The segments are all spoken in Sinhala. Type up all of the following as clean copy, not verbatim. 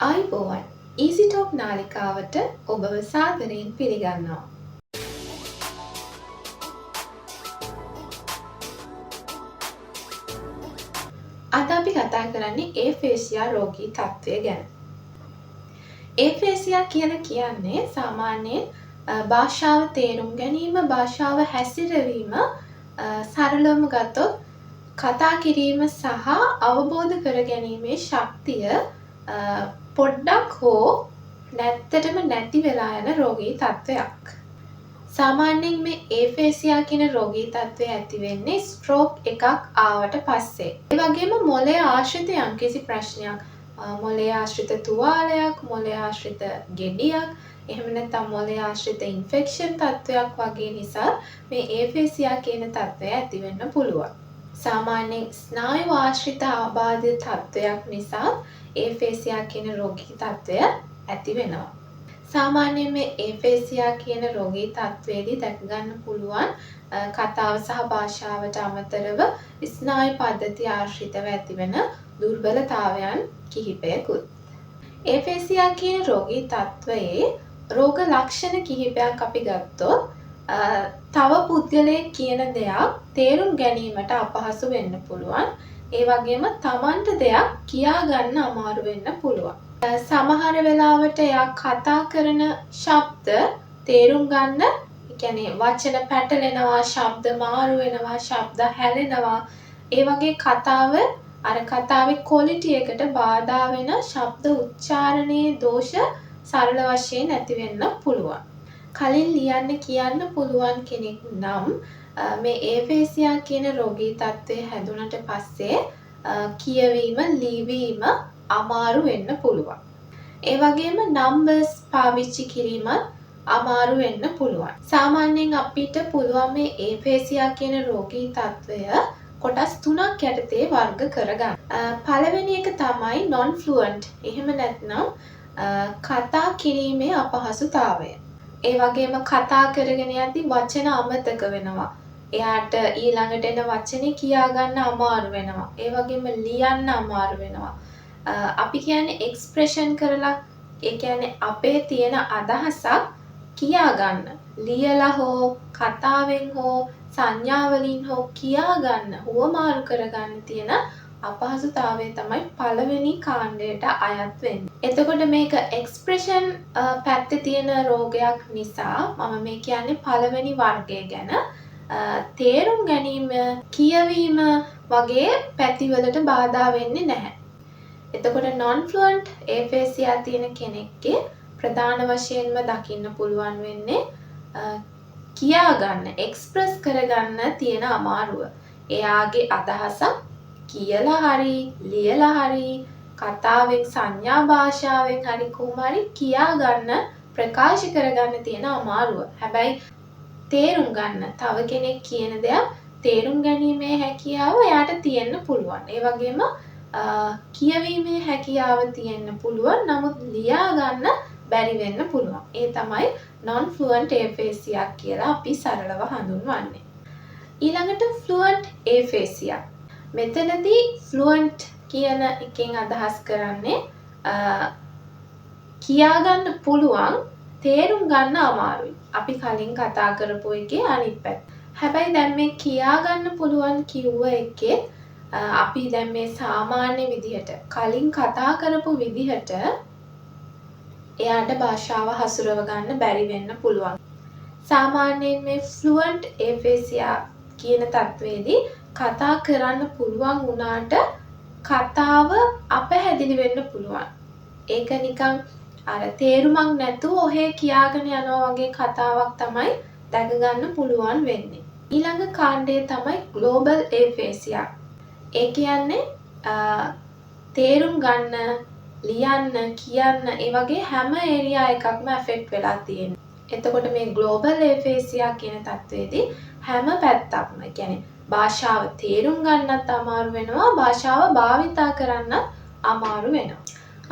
ආයුබෝවන් ඊසි ටොක් නාලිකාවට ඔබව සාදරයෙන් පිළිගන්නවා. අද අපි කතා කරන්නේ ඒෆේසියා රෝගී තත්ත්වය ගැන. ඒෆේසියා කියලා කියන්නේ සාමාන්‍යයෙන් භාෂාව තේරුම් ගැනීම, භාෂාව හැසිරවීම, සරලවම ගත්තොත් කතා කිරීම සහ අවබෝධ කර ගැනීමේ ශක්තිය පොඩ්ඩක් හෝ නැත්තටම නැති වෙලා යන රෝගී තත්ත්වයක්. සාමාන්‍යයෙන් මේ ඒෆේසියා කියන රෝගී තත්ත්වය ඇති වෙන්නේ ස්ට්‍රෝක් එකක් ආවට පස්සේ. ඒ වගේම මොළයේ ආශ්‍රිත යම්කිසි ප්‍රශ්නයක්, මොළයේ ආශ්‍රිත තුවාලයක්, මොළයේ ආශ්‍රිත ගෙඩියක්, එහෙම නැත්නම් මොළයේ ආශ්‍රිත ඉන්ෆෙක්ෂන් තත්ත්වයක් වගේ නිසා මේ ඒෆේසියා කියන තත්ත්වය ඇති වෙන්න පුළුවන්. සාමාන්‍යයෙන් ස්නායු ආශ්‍රිත ආබාධ තත්ත්වයක් නිසා ඒෆේසියා කියන රෝගී තත්ත්වය ඇති වෙනවා. සාමාන්‍යයෙන් මේ ඒෆේසියා කියන රෝගී තත්ත්වයේදී දැක ගන්න පුළුවන් කතාව සහ භාෂාවට අමතරව ස්නායු පද්ධතිය ආශ්‍රිතව ඇතිවන දුර්වලතාවයන් කිහිපයකුත්. ඒෆේසියා කියන රෝගී තත්ත්වයේ රෝග ලක්ෂණ කිහිපයක් අපි ගත්තොත් තව පුද්ගලයෙක් කියන දෙයක් තේරුම් ගැනීමට අපහසු වෙන්න පුළුවන්. ඒ වගේම Tamanට දෙයක් කියා ගන්න අමාරු වෙන්න පුළුවන්. සමහර වෙලාවට එයා කතා කරන ශබ්ද තේරුම් ගන්න, ඒ කියන්නේ වචන පැටලෙනවා, ශබ්ද මාරු වෙනවා, ශබ්ද හැලෙනවා. ඒ වගේ අර කතාවේ ක්වොලිටි එකට බාධා වෙන ශබ්ද උච්චාරණයේ දෝෂ සරල වශයෙන් ඇති වෙන්න පුළුවන්. කලින් ලියන්න කියන්න පුළුවන් කෙනෙක් නම් මේ ඒෆේසියා කියන රෝගී තත්ත්වය හැදුනට පස්සේ කියවීම, ලියවීම අමාරු වෙන්න පුළුවන්. ඒ වගේම නම්බර්ස් පාවිච්චි කිරීමත් අමාරු වෙන්න පුළුවන්. සාමාන්‍යයෙන් අපිට පුළුවන් මේ ඒෆේසියා කියන රෝගී තත්ත්වය කොටස් 3ක් යටතේ වර්ග කරගන්න. පළවෙනි එක තමයි non fluent. එහෙම නැත්නම් කතා කිරීමේ අපහසුතාවය. ඒ වගේම කතා කරගෙන යද්දී වචන අමතක වෙනවා. එයාට ඊළඟට එන වචනේ කියා ගන්න අමාරු වෙනවා. ඒ වගේම ලියන්න අමාරු වෙනවා. අපි කියන්නේ එක්ස්ප්‍රෙෂන් කරලා, ඒ කියන්නේ අපේ තියෙන අදහසක් කියා ගන්න, ලියලා හෝ කතාවෙන් හෝ සංඥාවලින් හෝ කියා ගන්න, උවමාරු කරගන්න තියෙන අපහසුතාවය තමයි පළවෙනි කාණ්ඩයට අයත් වෙන්නේ. එතකොට මේක එක්ස්ප්‍රෙෂන් පැත්තේ තියෙන රෝගයක් නිසා මම මේ කියන්නේ පළවෙනි වර්ගය ගැන. තේරුම් ගැනීම, කියවීම වගේ පැතිවලට බාධා වෙන්නේ නැහැ. එතකොට non fluent ඒෆේසියා තියෙන කෙනෙක්ගේ ප්‍රධාන වශයෙන්ම දකින්න පුළුවන් වෙන්නේ කියා ගන්න, එක්ස්ප්‍රස් කරගන්න තියෙන අමාරුව. එයාගේ අදහසක් කියලා හරි, ලියලා හරි, කතාවෙන් සංඥා භාෂාවෙන් හරි කොහොම හරි කියා ගන්න, ප්‍රකාශ කරගන්න තියෙන අමාරුව. හැබැයි තේරුම් ගන්න, තව කෙනෙක් කියන දෙයක් තේරුම් ගැනීමේ හැකියාව එයාට තියෙන්න පුළුවන්. ඒ වගේම කියවීමේ හැකියාව තියෙන්න පුළුවන්. නමුත් ලියා ගන්න බැරි වෙන්න පුළුවන්. ඒ තමයි non fluent aphasia කියලා අපි සරලව හඳුන්වන්නේ. ඊළඟට fluent aphasia. මෙතනදී fluent කියන එකෙන් අදහස් කරන්නේ කියා ගන්න පුළුවන්, තේරුම් ගන්න අමාරුයි. අපි කලින් කතා කරපු එකේ අනිත් පැත්ත. හැබැයි දැන් මේ කියා ගන්න පුළුවන් කිව්ව එකේ අපි දැන් මේ සාමාන්‍ය විදිහට කලින් කතා කරපු විදිහට එයාට භාෂාව හසුරව ගන්න බැරි වෙන්න පුළුවන්. සාමාන්‍යයෙන් මේ fluent aphasia කියන තත්වයේදී කතා කරන්න පුළුවන් වුණාට කතාව අපැහැදිලි වෙන්න පුළුවන්. ඒක නිකන් අර තේරුමක් නැතුව ඔහේ කියාගෙන යනවා වගේ කතාවක් තමයි දැක ගන්න පුළුවන් වෙන්නේ. ඊළඟ කාණ්ඩය තමයි global aphasia. ඒ කියන්නේ තේරුම් ගන්න, ලියන්න, කියන්න, ඒ වගේ හැම ඒරියා එකක්ම ඇෆෙක්ට් වෙලා තියෙනවා. එතකොට මේ global aphasia කියන තත්ත්වයේදී හැම පැත්තක්ම, ඒ කියන්නේ භාෂාව තේරුම් ගන්නත් අමාරු වෙනවා, භාෂාව භාවිතා කරන්නත් අමාරු වෙනවා.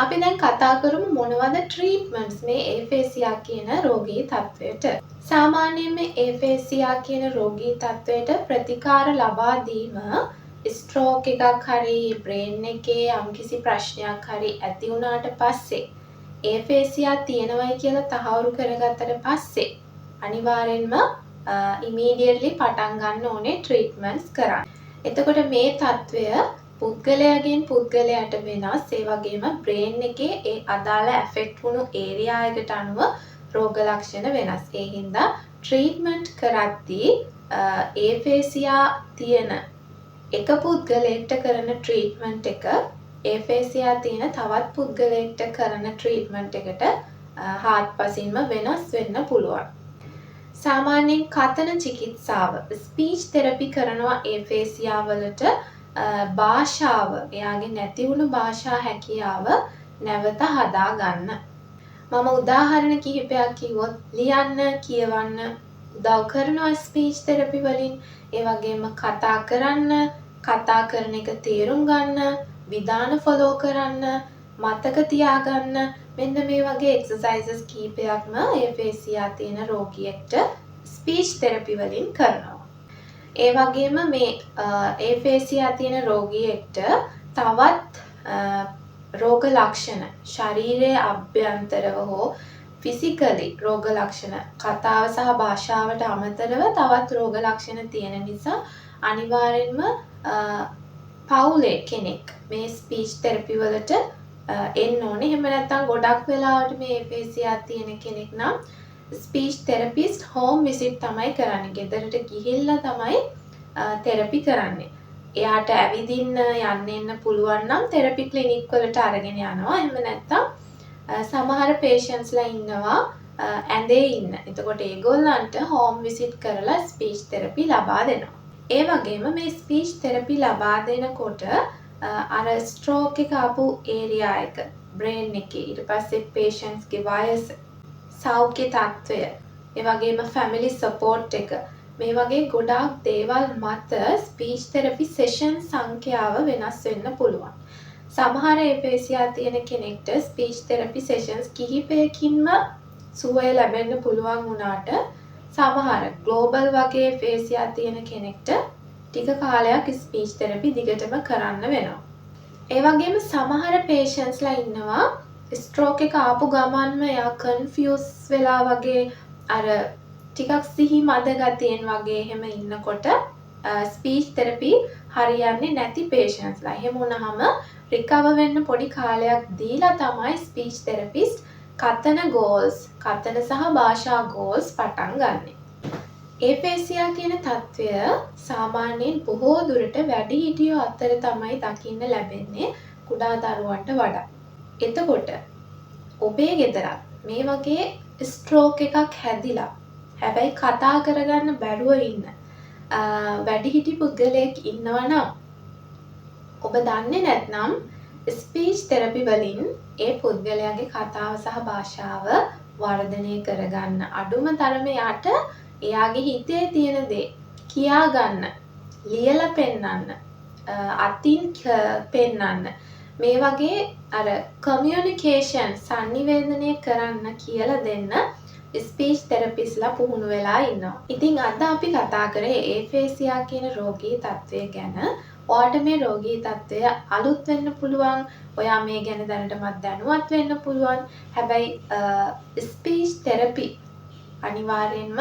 අපි දැන් කතා කරමු මොනවද ට්‍රීට්මන්ට්ස් මේ ඒෆේසියා කියන රෝගී තත්ත්වයට. සාමාන්‍යයෙන් මේ ඒෆේසියා කියන රෝගී තත්ත්වයට ප්‍රතිකාර ලබා දීම ස්ට්‍රෝක් එකක් හරි බ්‍රේන් එකේ යම්කිසි ප්‍රශ්නයක් හරි ඇති වුණාට පස්සේ ඒෆේසියා තියෙනවයි කියලා තහවුරු කරගත්තට පස්සේ අනිවාර්යෙන්ම ඉමීඩියට්ලි පටන් ගන්න ඕනේ ට්‍රීට්මන්ට්ස් කරන්න. එතකොට මේ තත්ත්වය පුද්ගලයාගෙන් පුද්ගලයාට වෙනස්. ඒ වගේම බ්‍රේන් එකේ ඒ අදාළ ඇෆෙක්ට් වුණු ඒරියා එකට අනුව රෝග ලක්ෂණ වෙනස්. ඒ හින්දා ට්‍රීට්මන්ට් කරද්දී ඒෆේසියා තියෙන එක පුද්ගලයෙක්ට කරන ට්‍රීට්මන්ට් එක ඒෆේසියා තියෙන තවත් පුද්ගලයෙක්ට කරන ට්‍රීට්මන්ට් එකට හාත්පසින්ම වෙනස් වෙන්න පුළුවන්. සාමාන්‍යයෙන් කතන චිකිත්සාව ස්පීච් තෙරපි කරනවා ඒෆේසියා වලට භාෂාව එයාගේ නැති වුණු භාෂා හැකියාව නැවත හදා ගන්න. මම උදාහරණ කිහිපයක් කිව්වොත් ලියන්න කියවන්න උදව් කරනවා ස්පීච් තෙරපි වලින්. ඒ වගේම කතා කරන එක තේරුම් ගන්න, විධාන ෆලෝ කරන්න, මතක තියාගන්න මෙන්න මේ වගේ එක්සර්සයිසස් කිහිපයක්ම ඒෆේසියා තියෙන රෝගියෙක්ට ස්පීච් තෙරපි වලින් කරනවා. ඒ වගේම මේ ඒෆේසියා තියෙන රෝගියෙක්ට තවත් රෝග ලක්ෂණ ශරීරයේ අභ්‍යන්තරව හෝ ෆිසිකලි රෝග ලක්ෂණ කතාව සහ භාෂාවට අමතරව තවත් රෝග ලක්ෂණ තියෙන නිසා අනිවාර්යෙන්ම පවුලේ කෙනෙක් මේ ස්පීච් තෙරපි වලට එන්න ඕනේ. එහෙම නැත්නම් ගොඩක් වෙලාවට මේ ඒෆේසියා තියෙන කෙනෙක් නම් ස්පීච් තෙරපිස්ට් හෝම් විසිට් තමයි කරන්නේ. ගෙදරට ගිහිල්ලා තමයි තෙරපි කරන්නේ. එයාට ඇවිදින්න යන්න එන්න පුළුවන් නම් තෙරපි ක්ලිනික් වලට අරගෙන යනවා. එහෙම නැත්නම් සමහර පේෂන්ට්ස්ලා ඉන්නවා ඇඳේ ඉන්න. එතකොට ඒගොල්ලන්ට හෝම් විසිට් කරලා ස්පීච් තෙරපි ලබා දෙනවා. ඒ වගේම මේ ස්පීච් තෙරපි ලබා දෙනකොට අර ස්ට්‍රෝක් එක ආපු ඒරියා එක බ්‍රේන් එකේ ඊට පස්සේ පේෂන්ට්ස්ගේ වයස සෞඛ්‍ය තත්ත්වය ඒ වගේම ෆැමිලි සපෝට් එක මේ වගේ ගොඩාක් දේවල් මත ස්පීච් තෙරපි සෙෂන් සංඛ්‍යාව වෙනස් වෙන්න පුළුවන්. සමහර ඒෆේසියා තියෙන කෙනෙක්ට ස්පීච් තෙරපි සෙෂන්ස් කිහිපයකින්ම සුවය ලැබෙන්න පුළුවන් වුණාට සමහර ග්ලෝබල් වගේ ඒෆේසියා තියෙන කෙනෙක්ට ටික කාලයක් ස්පීච් තෙරපි දිගටම කරන්න වෙනවා. ඒ වගේම සමහර පේෂන්ට්ස්ලා ඉන්නවා ස්ට්‍රෝක් එක ආපු ගමන්ම එයා කන්ෆියුස් වෙලා වගේ අර ටිකක් සිහි මද ගතියෙන් වගේ එහෙම ඉන්නකොට ස්පීච් තෙරපි හරියන්නේ නැති පේෂන්ට්ස්ලා. එහෙම වුණාම රිකවර් වෙන්න පොඩි කාලයක් දීලා තමයි ස්පීච් තෙරපිස්ට් කතන සහ භාෂා ගෝල්ස් පටන් ගන්නෙ. ඒෆේසියා කියන තත්ත්වය සාමාන්‍යයෙන් බොහෝ දුරට වැඩිහිටියෝ අතර තමයි දකින්න ලැබෙන්නේ කුඩා දරුවන්ට වඩා. එතකොට ඔබේ ගෙදරත් මේ වගේ ස්ට්‍රෝක් එකක් හැදිලා හැබැයි කතා කරගන්න බැරුව ඉන්න වැඩිහිටි පුද්ගලයෙක් ඉන්නවා නම් ඔබ දන්නේ නැත්නම් ස්පීච් තෙරපි වලින් ඒ පුද්ගලයාගේ කතාව සහ භාෂාව වර්ධනය කරගන්න අඩුම තරමේ යට එයාගේ හිතේ තියෙන දේ කියා ගන්න, ලියලා පෙන්නන්න, අතින් පෙන්නන්න මේ වගේ අර කමියුනිකේෂන් සංනිවේදනය කරන්න කියලා දෙන්න ස්පීච් තෙරපිස්ලා පුහුණු වෙලා ඉන්නවා. ඉතින් අද අපි කතා කරේ ඒෆේසියා කියන රෝගී තත්ත්වය ගැන. ඔයාට මේ රෝගී තත්ත්වය අලුත් වෙන්න පුළුවන්. ඔයා මේ ගැන දැනටමත් දැනුවත් වෙන්න පුළුවන්. හැබැයි ස්පීච් තෙරපි අනිවාර්යෙන්ම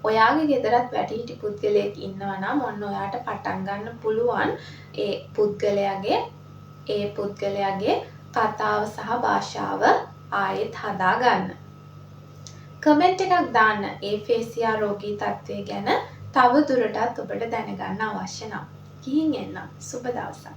ඔයාගේ ගෙදරත් වැඩිහිටි පුද්ගලයෙක් ඉන්නවා නම් ඔන්න ඔයාට පටන් ගන්න පුළුවන් ඒ පුද්ගලයාගේ කතාව සහ භාෂාව ආයෙත් හදා ගන්න. කමෙන්ට් එකක් දාන්න ඒෆේසියා රෝගී තත්ත්වය ගැන තව දුරටත් ඔබට දැනගන්න අවශ්‍ය නම්. ගිහින් එන්න. සුබ දවසක්.